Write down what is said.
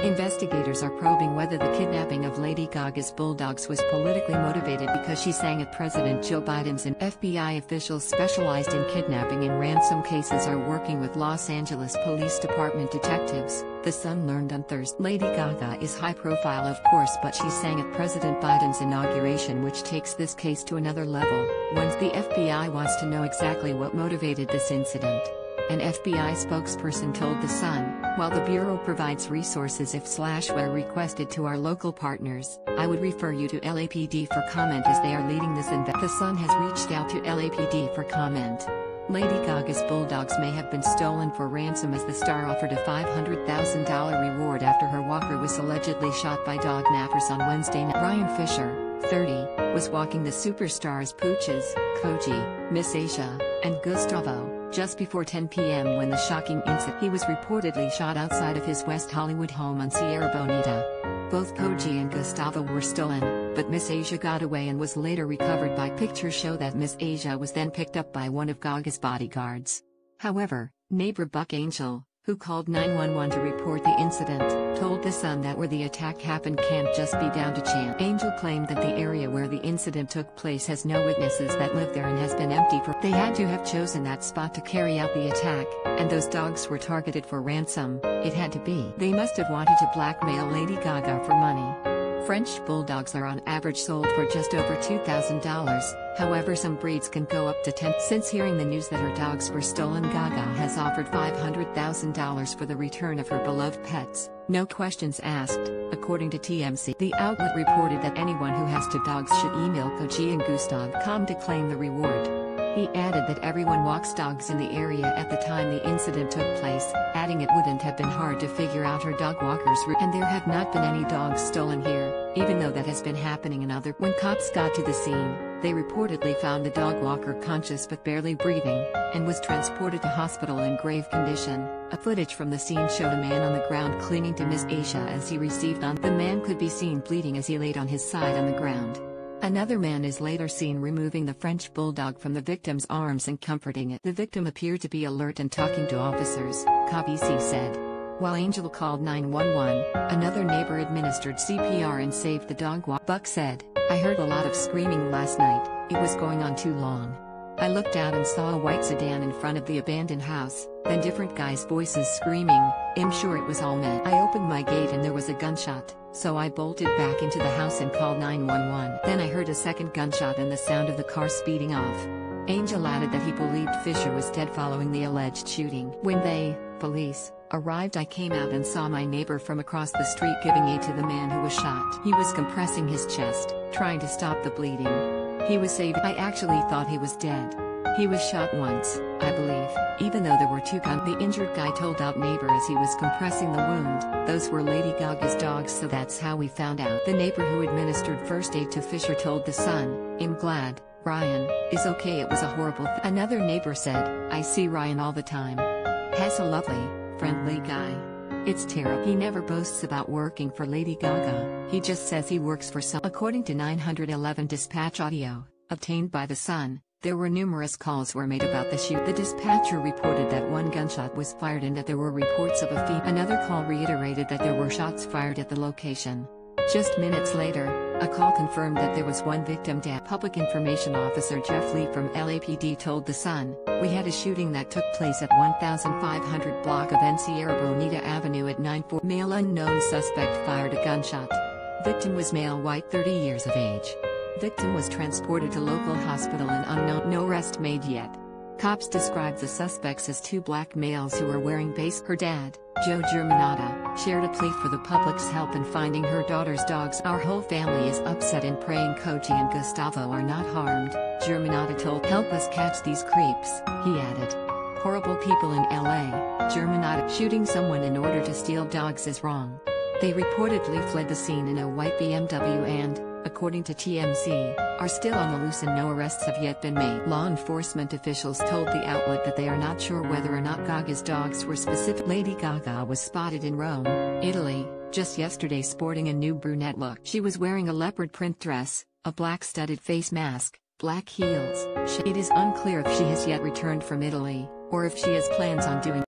Investigators are probing whether the kidnapping of Lady Gaga's bulldogs was politically motivated because she sang at President Joe Biden's and FBI officials specialized in kidnapping and ransom cases are working with Los Angeles Police Department detectives, The Sun learned on Thursday. Lady Gaga is high profile of course, but she sang at President Biden's inauguration, which takes this case to another level. Once the FBI wants to know exactly what motivated this incident. An FBI spokesperson told The Sun, while the Bureau provides resources if/where requested to our local partners, I would refer you to LAPD for comment as they are leading this investigation. The Sun has reached out to LAPD for comment. Lady Gaga's bulldogs may have been stolen for ransom as the star offered a $500,000 reward after her walker was allegedly shot by dog nappers on Wednesday night. Ryan Fisher, 30, was walking the superstars Pooches, Koji, Miss Asia, and Gustavo just before 10 p.m. when the shocking incident. He was reportedly shot outside of his West Hollywood home on Sierra Bonita. Both Koji and Gustavo were stolen, but Miss Asia got away and was later recovered by pictures show that Miss Asia was then picked up by one of Gaga's bodyguards. However, neighbor Buck Angel, who called 911 to report the incident, told The Sun that where the attack happened can't just be down to chance. Angel claimed that the area where the incident took place has no witnesses that live there and has been empty for. They had to have chosen that spot to carry out the attack, and those dogs were targeted for ransom. It had to be. They must have wanted to blackmail Lady Gaga for money. French bulldogs are on average sold for just over $2,000, however some breeds can go up to $10,000. Since hearing the news that her dogs were stolen, Gaga has offered $500,000 for the return of her beloved pets, no questions asked, according to TMZ. The outlet reported that anyone who has two dogs should email Koji and Gustavo.com to claim the reward. He added that everyone walks dogs in the area at the time the incident took place, adding it wouldn't have been hard to figure out her dog walker's route. And there have not been any dogs stolen here, even though that has been happening in other. When cops got to the scene, they reportedly found the dog walker conscious but barely breathing, and was transported to hospital in grave condition. A footage from the scene showed a man on the ground clinging to Miss Asia as he received on. The man could be seen bleeding as he laid on his side on the ground. Another man is later seen removing the French bulldog from the victim's arms and comforting it. The victim appeared to be alert and talking to officers, KBC said. While Angel called 911, another neighbor administered CPR and saved the dog. Buck said, I heard a lot of screaming last night, it was going on too long. I looked out and saw a white sedan in front of the abandoned house, then different guys' voices screaming, I'm sure it was all men. I opened my gate and there was a gunshot, so I bolted back into the house and called 911. Then I heard a second gunshot and the sound of the car speeding off. Angel added that he believed Fisher was dead following the alleged shooting. When police, arrived, I came out and saw my neighbor from across the street giving aid to the man who was shot. He was compressing his chest, trying to stop the bleeding. He was saved. I actually thought he was dead. He was shot once, I believe, even though there were two guns. The injured guy told out neighbor as he was compressing the wound, those were Lady Gaga's dogs, so that's how we found out. The neighbor who administered first aid to Fisher told The Sun, I'm glad Ryan is okay, it was a horrible Another neighbor said, I see Ryan all the time. Has a lovely, friendly guy. It's terrible. He never boasts about working for Lady Gaga, he just says he works for some. According to 911 dispatch audio, obtained by The Sun, there were numerous calls were made about the shoot. The dispatcher reported that one gunshot was fired and that there were reports of a female. Another call reiterated that there were shots fired at the location. Just minutes later, a call confirmed that there was one victim dead. Public Information Officer Jeff Lee from LAPD told The Sun, we had a shooting that took place at 1500 block of N Sierra Bonita Avenue at 9:4. Male unknown suspect fired a gunshot. Victim was male, white, 30 years of age. Victim was transported to local hospital and unknown. No arrest made yet. Cops described the suspects as two black males who were wearing base. Her dad, Joe Germanata, shared a plea for the public's help in finding her daughter's dogs. Our whole family is upset and praying Koji and Gustavo are not harmed, Germanata told. Help us catch these creeps, he added. Horrible people in LA, Germanata. Shooting someone in order to steal dogs is wrong. They reportedly fled the scene in a white BMW and, according to TMZ, are still on the loose and no arrests have yet been made. Law enforcement officials told the outlet that they are not sure whether or not Gaga's dogs were specific. Lady Gaga was spotted in Rome, Italy, just yesterday sporting a new brunette look. She was wearing a leopard print dress, a black studded face mask, black heels. It is unclear if she has yet returned from Italy, or if she has plans on doing